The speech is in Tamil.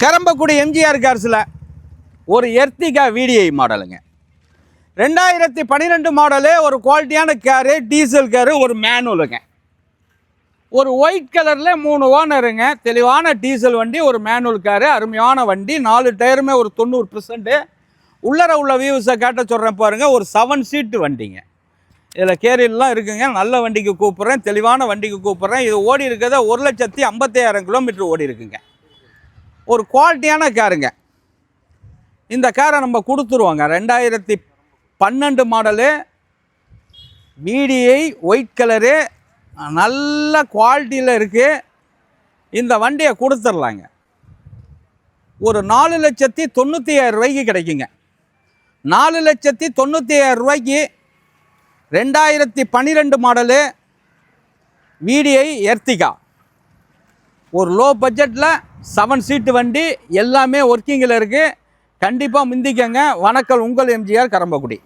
கரம்பக்குடி எம்ஜிஆர் கார்ஸில் ஒரு எர்த்திகா VDI மாடலுங்க. 2012 மாடலு, ஒரு குவாலிட்டியான காரு, டீசல் காரு, ஒரு மேனுவலுங்க. ஒரு ஒயிட் கலரில் 3 ஓனருங்க. தெளிவான டீசல் வண்டி, ஒரு மேனுவல் காரு, அருமையான வண்டி. 4 டயருமே ஒரு 90%. உள்ளர உள்ள வியூஸை காட்ட சொல்கிறேன் பாருங்கள். ஒரு 7 சீட்டு வண்டிங்க. இதில் கேரியர்லாம் இருக்குங்க. நல்ல வண்டிக்கு கூப்பிட்றேன், தெளிவான வண்டிக்கு கூப்பிட்றேன். இது ஓடி இருக்கிறத 1,55,000 கிலோமீட்டர் ஓடி இருக்குங்க. ஒரு குவாலிட்டியான காருங்க. இந்த காரை நம்ம கொடுத்துருவோங்க. 2012 மாடலு, VDI, ஒயிட் கலரு, நல்ல குவாலிட்டியில் இருக்குது. இந்த வண்டியை கொடுத்துடலாங்க. ஒரு 4,90,000 ரூபாய்க்கு கிடைக்குங்க. 4,90,000 ரூபாய்க்கு 2012 மாடலு VDI எர்த்திகா. ஒரு லோ பட்ஜெட்டில் 7 சீட்டு வண்டி, எல்லாமே ஒர்க்கிங்கில் இருக்குது. கண்டிப்பாக முந்திக்கங்க. வணக்கம், உங்கள் எம்ஜிஆர் கரம்பக்குடி.